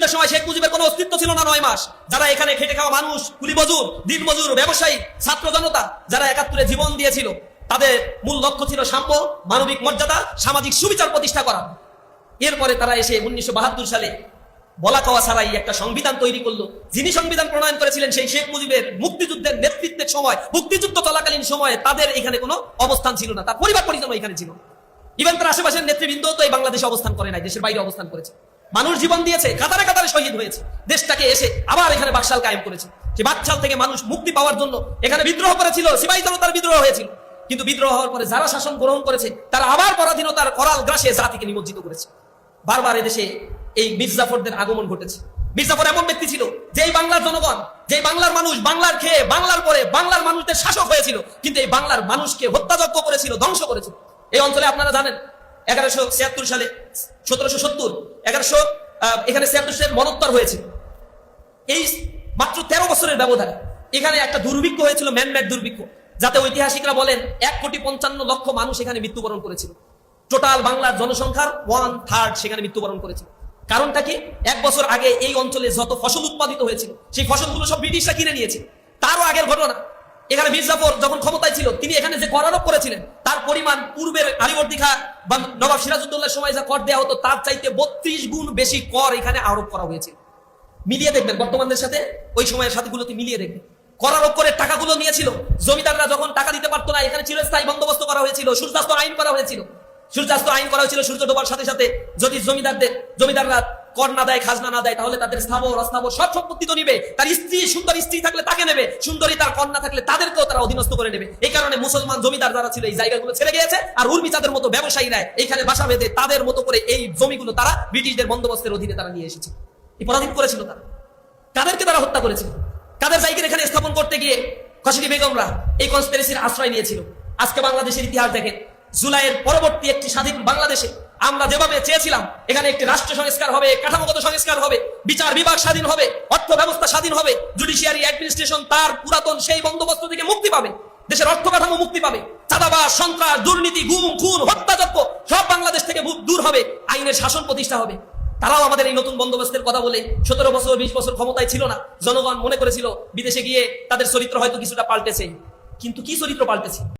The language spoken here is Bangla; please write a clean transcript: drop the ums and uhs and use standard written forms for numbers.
মুক্তিযুদ্ধের সময় শেখ মুজিবের কোনো অস্তিত্ব ছিল না 9 মাস। যারা এখানে খেটে খাওয়া মানুষ, কুলি মজুর, দিন মজুর, ব্যবসায়ী, ছাত্র জনতা, যারা 71-এ জীবন দিয়েছিল, তাদের মূল লক্ষ্য ছিল সাম্য, মানবিক মর্যাদা, সামাজিক সুবিচার প্রতিষ্ঠা করা। এরপরে তারা এসে 1972 সালে বলা কওয়া ছাড়াই একটা সংবিধান তৈরি করলো। যিনি সংবিধান প্রণয়ন করেছিলেন সেই শেখ মুজিবের মুক্তিযুদ্ধের নেতৃত্বের সময়, মুক্তিযুদ্ধ চলাকালীন সময়ে তাদের এখানে কোনো অবস্থান ছিল না, তার পরিবার পরিজন এখানে ছিল। ইভেন তার আশেপাশের নেতৃবৃন্দ তো এই বাংলাদেশে অবস্থান করে নাই, দেশের বাইরে অবস্থান করেছে। মানুষ জীবন দিয়েছে, কাতারে কাতারে শহীদ হয়েছে, দেশটাকে এসে আবার এখানে বাকশাল কায়েম করেছে। সে বাকশাল থেকে মানুষ মুক্তি পাওয়ার জন্য এখানে বিদ্রোহ করেছিল, সিপাহী জনতার বিদ্রোহ হয়েছিল। কিন্তু বিদ্রোহ হওয়ার পরে যারা শাসন গ্রহণ করেছে তারা আবার পরাধীনতার করাল গ্রাসে জাতিকে নিমজ্জিত করেছে। বারবার এদেশে এই মির্জাফরদের আগমন ঘটেছে। মির্জাফর এমন ব্যক্তি ছিল যে এই বাংলার জনগণ, যে বাংলার মানুষ, বাংলার খেয়ে বাংলার পরে বাংলার মানুষদের শাসক হয়েছিল, কিন্তু এই বাংলার মানুষকে হত্যাযজ্ঞ করেছিল, ধ্বংস করেছিল। এই অঞ্চলে আপনারা জানেন 1176 সালে 1770 এখানে 76 সালে মনোত্তর হয়েছিল। এই মাত্র 13 বছরের ব্যবধানে এখানে একটা দুর্ভিক্ষ হয়েছিল, ম্যানমেড দুর্ভিক্ষ, যাতে ঐতিহাসিকরা বলেন 1,55,00,000 মানুষ এখানে মৃত্যুবরণ করেছিল। টোটাল বাংলার জনসংখ্যার 1/3 সেখানে মৃত্যুবরণ করেছিল। কারণটা কি? 1 বছর আগে এই অঞ্চলে যত ফসল উৎপাদিত হয়েছিল সেই ফসলগুলো সব ব্রিটিশরা কিনে নিয়েছিল। তারও আগের ঘটনা, এখানে মির্জাফর যখন ক্ষমতায় ছিল তিনি এখানে যে কর আরোপ করেছিলেন তার পরিমাণ পূর্বের আলীবর্দী খাঁ বা নবাব সিরাজউদ্দৌলার সময় যা কর দেওয়া হতো তার চাইতে 32 গুণ বেশি কর এখানে আরোপ করা হয়েছিল। মিলিয়ে দেখবেন, বর্তমানের সাথে ওই সময়ের সাথেগুলোতে মিলিয়ে দেখবেন। কর আরোপ করে টাকাগুলো নিয়েছিল। জমিদাররা যখন টাকা দিতে পারতো না, এখানে চিরস্থায়ী বন্দোবস্ত করা হয়েছিল, সূর্যাস্ত আইন করা হয়েছিল। সূর্য ডোবার সাথে সাথে যদি জমিদাররা কর না দেয়, খাজনা না দেয়, তাহলে তাদের স্থাবর অস্থাবর সব সম্পত্তি তো নিবে। তার স্ত্রী, সুন্দর স্ত্রী থাকলে তাকে নেবে, সুন্দরী তার কন্যা থাকলে তাদেরকেও তারা অধীনস্থ করে নেবে। এই কারণে মুসলমান জমিদার যারা ছিল এই জায়গাগুলো ছেড়ে গিয়েছে, আর উর্মিচাঁদের মতো ব্যবসায়ীরা এইখানে বাসা বেঁধে তাদের মতো করে এই জমিগুলো তারা ব্রিটিশদের বন্দোবস্তের অধীনে তারা নিয়ে এসেছে। এই পরাধীন করেছিল তারা। কাদেরকে তারা হত্যা করেছিল? কাদের জায়গায় এখানে স্থাপন করতে গিয়ে খসড়ি বেগমরা এই কনস্পিরেসির আশ্রয় নিয়েছিল। আজকে বাংলাদেশের ইতিহাস দেখেন, জুলাইয়ের পরবর্তী একটি স্বাধীন বাংলাদেশে আমরা যেভাবে চেয়েছিলাম এখানে একটি রাষ্ট্র সংস্কার হবে, কাঠামোগত সংস্কার হবে, বিচার বিভাগ স্বাধীন হবে, অর্থ ব্যবস্থা স্বাধীন হবে, জুডিশিয়ারি অ্যাডমিনিস্ট্রেশন তার পুরাতন সেই বন্দোবস্ত থেকে মুক্তি পাবে, দেশের অর্থ কাঠামো মুক্তি পাবে, চাঁদাবাজ, সন্ত্রাস, দুর্নীতি, গুম, খুন, হত্যাযজ্ঞ সব বাংলাদেশ থেকে দূর হবে, আইনের শাসন প্রতিষ্ঠা হবে। তারাও আমাদের এই নতুন বন্দোবস্তের কথা বলে 17 বছর 20 বছর ক্ষমতায় ছিল না। জনগণ মনে করেছিল বিদেশে গিয়ে তাদের চরিত্র হয়তো কিছুটা পাল্টেছে, কিন্তু কি চরিত্র পাল্টেছে?